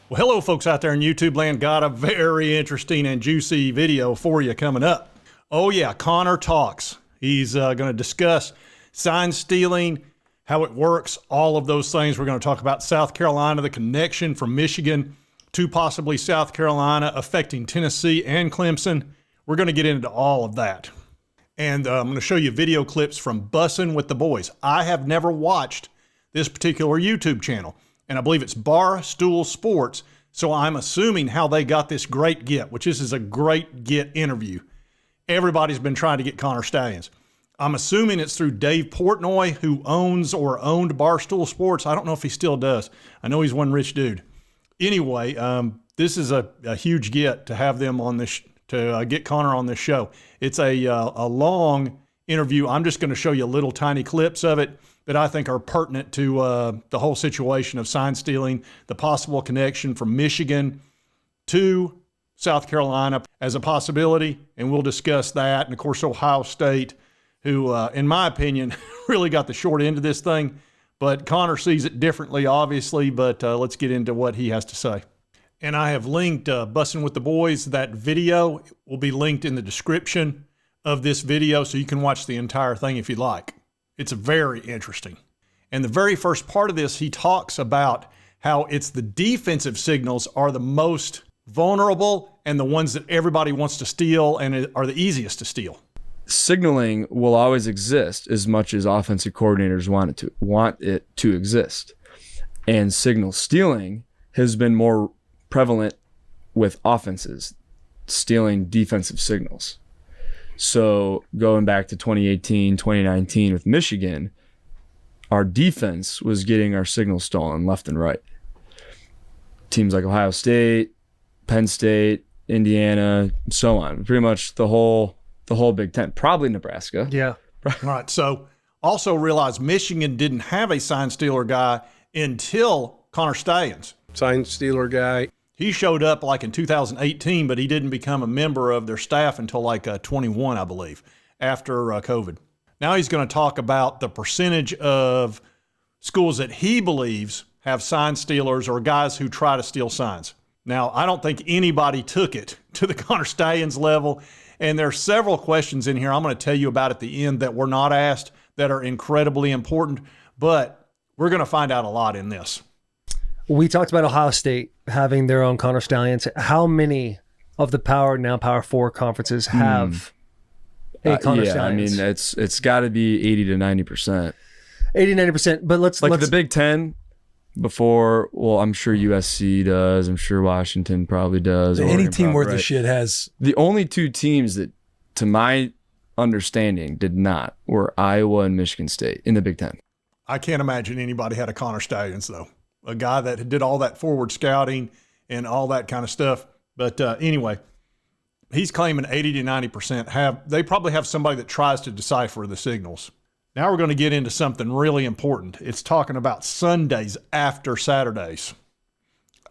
Well, hello, folks out there in YouTube land. Got a very interesting and juicy video for you coming up. Oh, yeah, Connor talks. He's going to discuss sign stealing, how it works, all of those things. We're going to talk about South Carolina, the connection from Michigan to possibly South Carolina affecting Tennessee and Clemson. We're going to get into all of that. And I'm going to show you video clips from Bussin' with the Boys. I have never watched this particular YouTube channel, and I believe it's Barstool Sports, so I'm assuming how they got this great get, which this is a great get interview. Everybody's been trying to get Connor Stallions. I'm assuming it's through Dave Portnoy, who owns or owned Barstool Sports. I don't know if he still does. I know he's one rich dude. Anyway, this is a huge get to have them on this, to get Connor on this show. It's a long interview. I'm just going to show you little tiny clips of it that I think are pertinent to the whole situation of sign stealing, the possible connection from Michigan to South Carolina as a possibility, and we'll discuss that. And, of course, Ohio State, who, in my opinion, really got the short end of this thing. But Connor sees it differently, obviously, but let's get into what he has to say. And I have linked Bussin' with the Boys. That video will be linked in the description of this video, so you can watch the entire thing if you like. It's very interesting. And the very first part of this, he talks about how it's the defensive signals are the most vulnerable and the ones that everybody wants to steal and are the easiest to steal. Signaling will always exist as much as offensive coordinators want it to exist. And signal stealing has been more prevalent with offenses stealing defensive signals. So going back to 2018, 2019 with Michigan, our defense was getting our signals stolen left and right. Teams like Ohio State, Penn State, Indiana, so on. Pretty much the whole Big Ten, probably Nebraska. Yeah. Right. So also realize Michigan didn't have a sign stealer guy until Connor Stallions. Sign stealer guy. He showed up like in 2018, but he didn't become a member of their staff until like 21, I believe, after COVID. Now he's going to talk about the percentage of schools that he believes have sign stealers or guys who try to steal signs. Now, I don't think anybody took it to the Connor Stallions level, and there are several questions in here I'm going to tell you about at the end that were not asked that are incredibly important, but we're going to find out a lot in this. We talked about Ohio State having their own Connor Stallions. How many of the Power 4 conferences have a Connor Stallions? I mean, it's got to be 80 to 90%. 80, 90%. But let's the Big Ten before. Well, I'm sure USC does. I'm sure Washington probably does. Any team worth of shit has. The only two teams that, to my understanding, did not were Iowa and Michigan State in the Big Ten. I can't imagine anybody had a Connor Stallions, though. A guy that did all that forward scouting and all that kind of stuff. But anyway, he's claiming 80 to 90% they probably have somebody that tries to decipher the signals. Now we're going to get into something really important. It's talking about Sundays after Saturdays.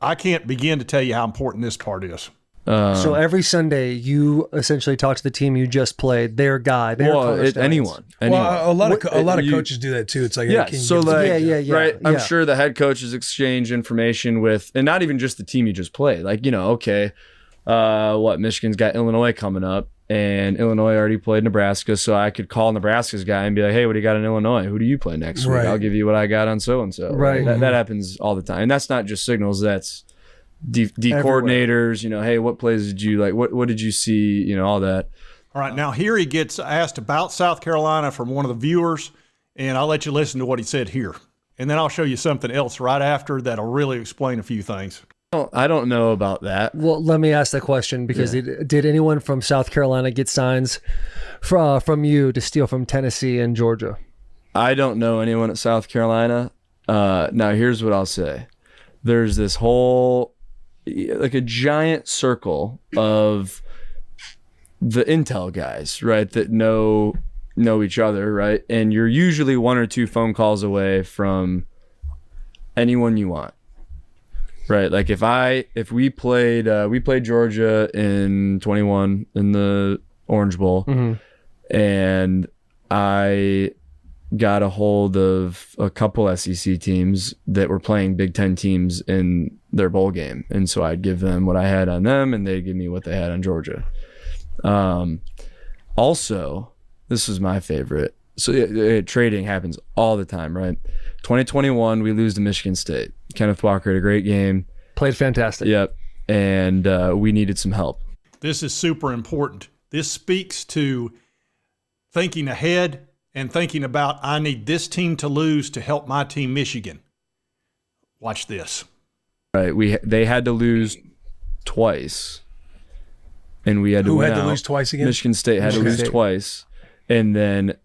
I can't begin to tell you how important this part is. So every Sunday, you essentially talk to the team you just played, their guy, anyone. Well, a lot of coaches do that too. It's like, yeah, so like, right. I'm yeah. sure the head coaches exchange information with, and not even just the team you just played. Like, okay, Michigan's got Illinois coming up, and Illinois already played Nebraska, so I could call Nebraska's guy and be like, hey, what do you got in Illinois? Who do you play next week? I'll give you what I got on so and so. Right. That happens all the time, and that's not just signals. That's D coordinators, hey, what plays did you like? What did you see? All that. All right. Now here he gets asked about South Carolina from one of the viewers, and I'll let you listen to what he said here. And then I'll show you something else right after that'll really explain a few things. I don't know about that. Well, let me ask that question because did anyone from South Carolina get signs from you to steal from Tennessee and Georgia? I don't know anyone at South Carolina. Now here's what I'll say. There's this whole, like a giant circle of the intel guys, right, that know each other, right? And you're usually 1 or 2 phone calls away from anyone you want, right? Like if we played Georgia in 21 in the Orange Bowl, and I got a hold of a couple SEC teams that were playing Big Ten teams in their bowl game. And so I'd give them what I had on them, and they'd give me what they had on Georgia. Also, this is my favorite. So trading happens all the time, right? 2021, we lose to Michigan State. Kenneth Walker had a great game. Played fantastic. Yep. And we needed some help. This is super important. This speaks to thinking ahead and thinking about, I need this team to lose to help my team, Michigan. Watch this. Right. They had to lose twice. And we had to Who win had to out. lose twice again? Michigan State had to lose twice. And then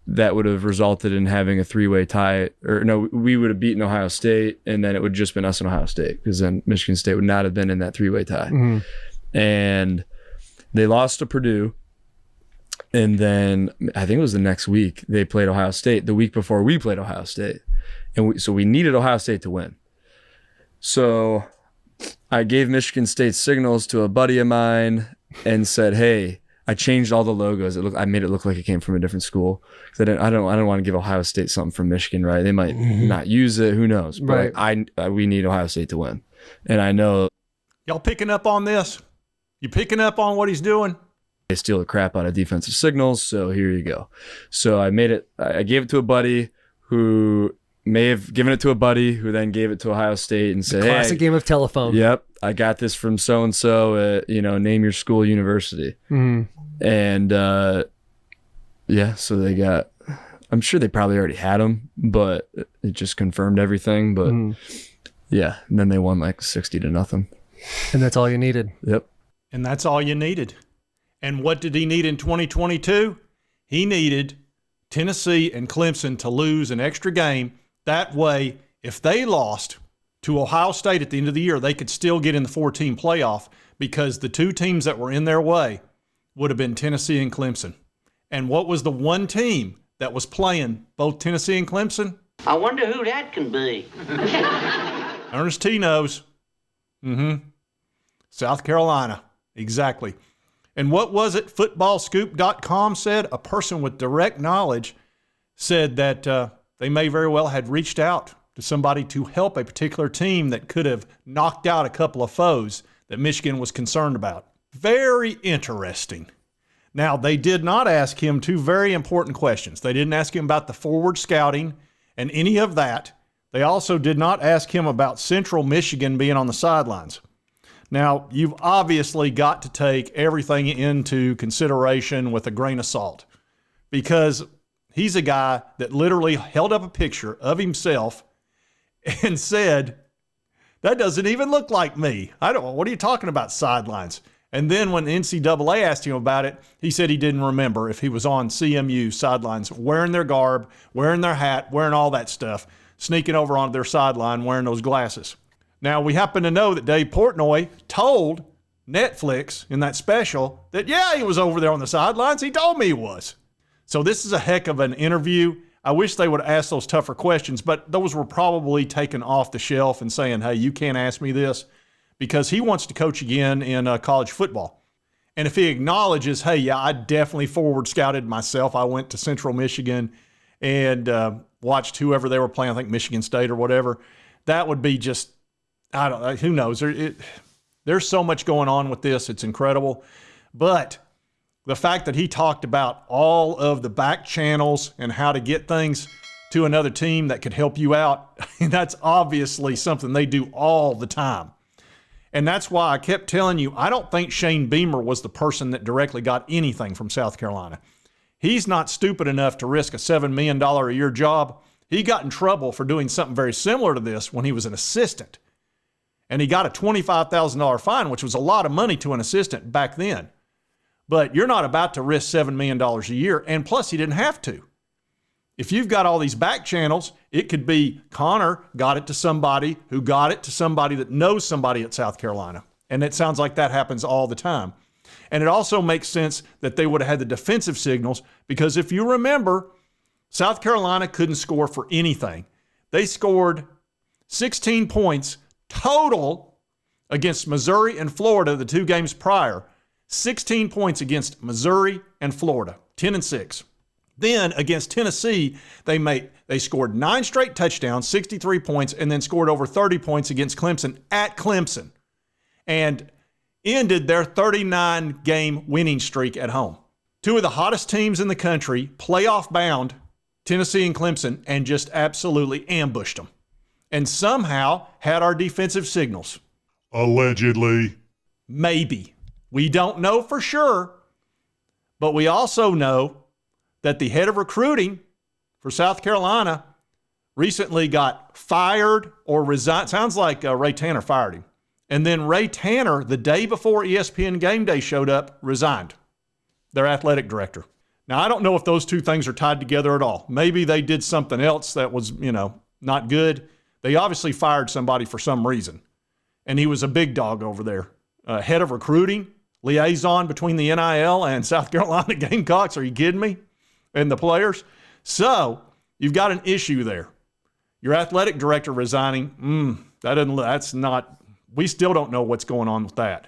that would have resulted in having a three-way tie. Or no, we would have beaten Ohio State, and then it would have just been us and Ohio State, because then Michigan State would not have been in that three-way tie. Mm-hmm. And they lost to Purdue. And then I think it was the next week they played Ohio State, the week before we played Ohio State. And so we needed Ohio State to win. So I gave Michigan State signals to a buddy of mine and said, hey, I changed all the logos. I made it look like it came from a different school, because I don't want to give Ohio State something from Michigan, right? They might not use it. Who knows? But right. We need Ohio State to win. And I know. Y'all picking up on this? You picking up on what he's doing? They steal the crap out of defensive signals, so here you go. So I gave it to a buddy who may have given it to a buddy who then gave it to Ohio State and said, classic game of telephone. Yep, I got this from so-and-so at, name your school university. Mm-hmm. And so they got, I'm sure they probably already had them, but it just confirmed everything. But and then they won like 60-0. And that's all you needed. Yep. And that's all you needed. And what did he need in 2022? He needed Tennessee and Clemson to lose an extra game. That way, if they lost to Ohio State at the end of the year, they could still get in the 4-team playoff, because the two teams that were in their way would have been Tennessee and Clemson. And what was the one team that was playing both Tennessee and Clemson? I wonder who that can be. Ernest T knows. South Carolina. Exactly. And what was it footballscoop.com said? A person with direct knowledge said that they may very well had reached out to somebody to help a particular team that could have knocked out a couple of foes that Michigan was concerned about. Very interesting. Now, they did not ask him two very important questions. They didn't ask him about the forward scouting and any of that. They also did not ask him about Central Michigan being on the sidelines. Now, you've obviously got to take everything into consideration with a grain of salt, because he's a guy that literally held up a picture of himself and said, that doesn't even look like me. What are you talking about, sidelines? And then when the NCAA asked him about it, he said he didn't remember if he was on CMU sidelines wearing their garb, wearing their hat, wearing all that stuff, sneaking over onto their sideline wearing those glasses. Now, we happen to know that Dave Portnoy told Netflix in that special that, he was over there on the sidelines. He told me he was. So this is a heck of an interview. I wish they would have asked those tougher questions, but those were probably taken off the shelf and saying, hey, you can't ask me this, because he wants to coach again in college football. And if he acknowledges, hey, I definitely forward scouted myself. I went to Central Michigan and watched whoever they were playing, I think Michigan State or whatever, that would be just, I don't know, who knows? There's so much going on with this. It's incredible. But the fact that he talked about all of the back channels and how to get things to another team that could help you out, that's obviously something they do all the time. And that's why I kept telling you, I don't think Shane Beamer was the person that directly got anything from South Carolina. He's not stupid enough to risk a $7 million a year job. He got in trouble for doing something very similar to this when he was an assistant. And he got a $25,000 fine, which was a lot of money to an assistant back then. But you're not about to risk $7 million a year, and plus he didn't have to. If you've got all these back channels, it could be Connor got it to somebody who got it to somebody that knows somebody at South Carolina. And it sounds like that happens all the time. And it also makes sense that they would have had the defensive signals, because if you remember, South Carolina couldn't score for anything. They scored 16 points total against Missouri and Florida the 2 games prior. 16 points against Missouri and Florida, 10-6. Then against Tennessee, they scored 9 straight touchdowns, 63 points, and then scored over 30 points against Clemson at Clemson, and ended their 39-game winning streak at home. 2 of the hottest teams in the country, playoff bound, Tennessee and Clemson, and just absolutely ambushed them. And somehow had our defensive signals. Allegedly. Maybe. We don't know for sure. But we also know that the head of recruiting for South Carolina recently got fired or resigned. Sounds like Ray Tanner fired him. And then Ray Tanner, the day before ESPN Game Day showed up, resigned. Their athletic director. Now, I don't know if those two things are tied together at all. Maybe they did something else that was, not good. They obviously fired somebody for some reason. And he was a big dog over there. Head of recruiting, liaison between the NIL and South Carolina Gamecocks. Are you kidding me? And the players. So you've got an issue there. Your athletic director resigning. We still don't know what's going on with that.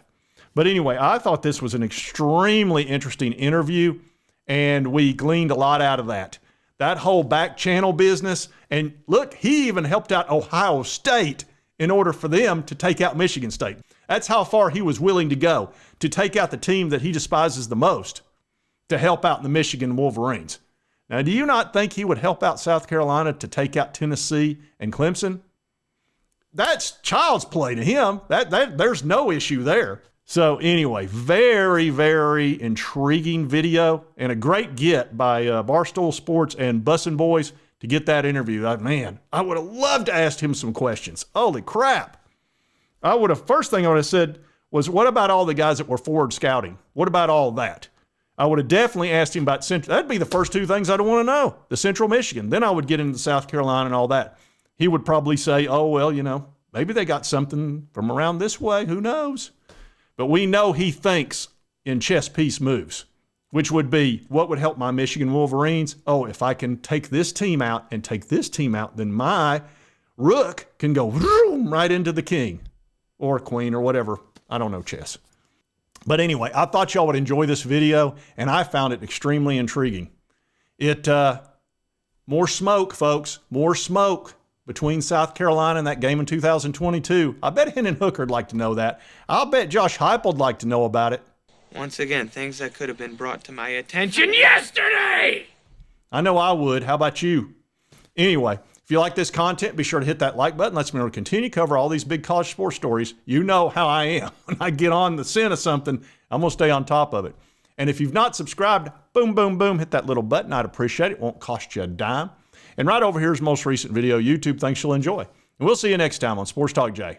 But anyway, I thought this was an extremely interesting interview, and we gleaned a lot out of that. That whole back channel business, and look, he even helped out Ohio State in order for them to take out Michigan State. That's how far he was willing to go to take out the team that he despises the most to help out the Michigan Wolverines. Now, do you not think he would help out South Carolina to take out Tennessee and Clemson? That's child's play to him. There's no issue there. So anyway, very, very intriguing video and a great get by Barstool Sports and Bussin' Boys to get that interview. Man, I would have loved to ask him some questions. Holy crap. First thing I would have said was, what about all the guys that were forward scouting? What about all that? I would have definitely asked him about Central. That'd be the first 2 things I'd want to know, the Central Michigan. Then I would get into South Carolina and all that. He would probably say, oh, well, maybe they got something from around this way. Who knows? But we know he thinks in chess piece moves, which would be, what would help my Michigan Wolverines? Oh, if I can take this team out and take this team out, then my rook can go right into the king or queen or whatever. I don't know chess. But anyway, I thought y'all would enjoy this video, and I found it extremely intriguing. More smoke, folks, more smoke between South Carolina and that game in 2022. I bet Hendon Hooker would like to know that. I'll bet Josh Heupel would like to know about it. Once again, things that could have been brought to my attention yesterday! I know I would. How about you? Anyway, if you like this content, be sure to hit that like button. Let's me know to continue to cover all these big college sports stories. You know how I am. When I get on the scent of something, I'm going to stay on top of it. And if you've not subscribed, boom, boom, boom, hit that little button. I'd appreciate it. It won't cost you a dime. And right over here is most recent video. YouTube thinks you'll enjoy. And we'll see you next time on Sports Talk Jay.